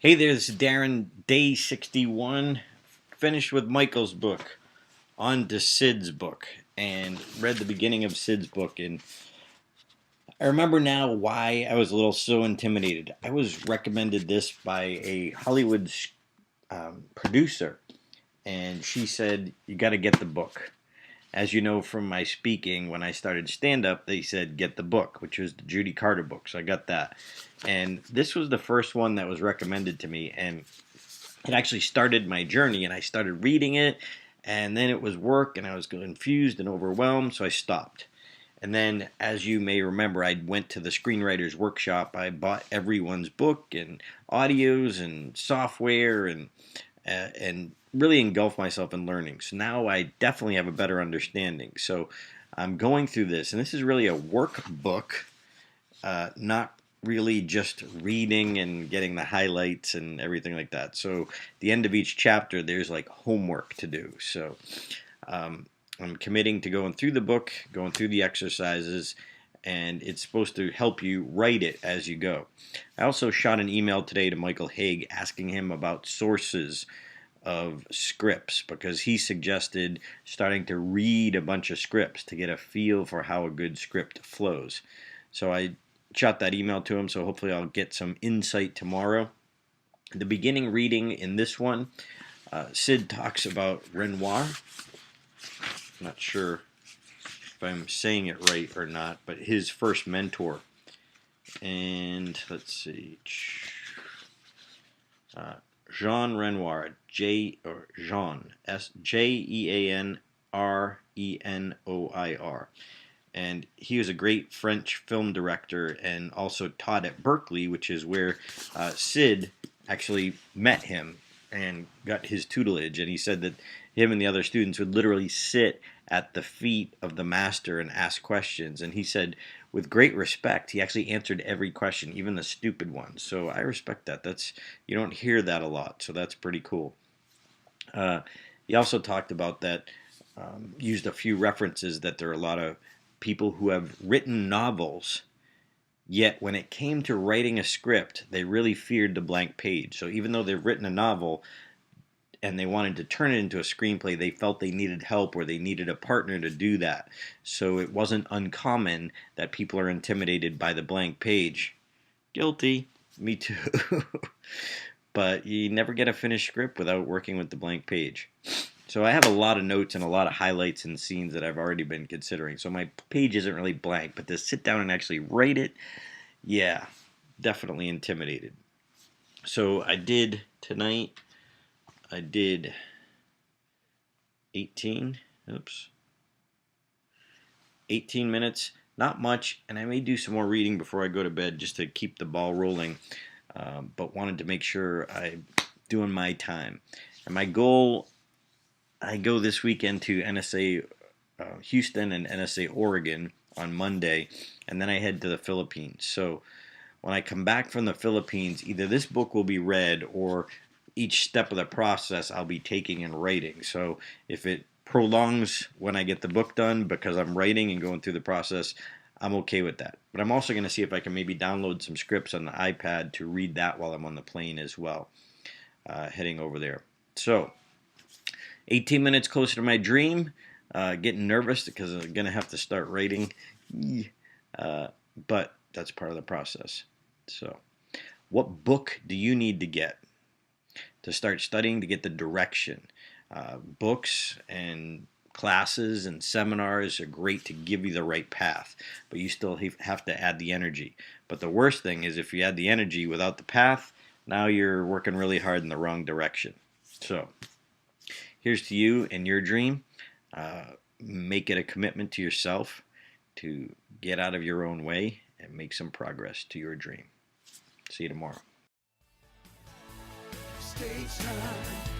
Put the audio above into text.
Hey there, this is Darren, day 61. Finished with Michael's book, on to Sid's book, and read the beginning of Sid's book. And I remember now why I was a little so intimidated. I was recommended this by a Hollywood producer, and she said, "You got to get the book." As you know from my speaking, when I started stand up, they said, "Get the book," which was the Judy Carter book. So I got that. And this was the first one that was recommended to me. And it actually started my journey, and I started reading it, and then it was work, and I was confused and overwhelmed, so I stopped. And then, as you may remember, I went to the screenwriters workshop. I bought everyone's book and audios and software, and really engulfed myself in learning. So now I definitely have a better understanding. So I'm going through this, and this is really a workbook, not really just reading and getting the highlights and everything like that. So at the end of each chapter, there's like homework to do. So I'm committing to going through the book, going through the exercises, and it's supposed to help you write it as you go. I also shot an email today to Michael Haig asking him about sources of scripts, because he suggested starting to read a bunch of scripts to get a feel for how a good script flows. So I shot that email to him, so hopefully I'll get some insight tomorrow. The beginning reading in this one, Sid talks about Renoir. I'm not sure if I'm saying it right or not, but his first mentor. And let's see, Jean Renoir, Jean Jean Renoir, and he was a great French film director and also taught at Berkeley, which is where Sid actually met him and got his tutelage. And he said that him and the other students would literally sit at the feet of the master and ask questions. And he said, with great respect, he actually answered every question, even the stupid ones. So I respect that. You don't hear that a lot, so that's pretty cool. He also talked about that, used a few references that there are a lot of people who have written novels, yet when it came to writing a script, they really feared the blank page. So even though they've written a novel and they wanted to turn it into a screenplay, they felt they needed help or they needed a partner to do that. So it wasn't uncommon that people are intimidated by the blank page. Guilty. Me too. But you never get a finished script without working with the blank page. So I have a lot of notes and a lot of highlights and scenes that I've already been considering. So my page isn't really blank, but to sit down and actually write it, yeah, definitely intimidated. So I did 18, 18 minutes, not much, and I may do some more reading before I go to bed just to keep the ball rolling, but wanted to make sure I'm doing my time. And my goal, I go this weekend to NSA Houston and NSA Oregon on Monday, and then I head to the Philippines. So when I come back from the Philippines, either this book will be read or each step of the process I'll be taking and writing. So if it prolongs when I get the book done because I'm writing and going through the process, I'm okay with that. But I'm also going to see if I can maybe download some scripts on the iPad to read that while I'm on the plane as well, heading over there. So 18 minutes closer to my dream. Getting nervous because I'm going to have to start writing. But that's part of the process. So what book do you need to get to start studying, to get the direction? Books and classes and seminars are great to give you the right path, but you still have to add the energy. But the worst thing is if you add the energy without the path, now you're working really hard in the wrong direction. So here's to you and your dream. Make it a commitment to yourself to get out of your own way and make some progress to your dream. See you tomorrow. Stage time.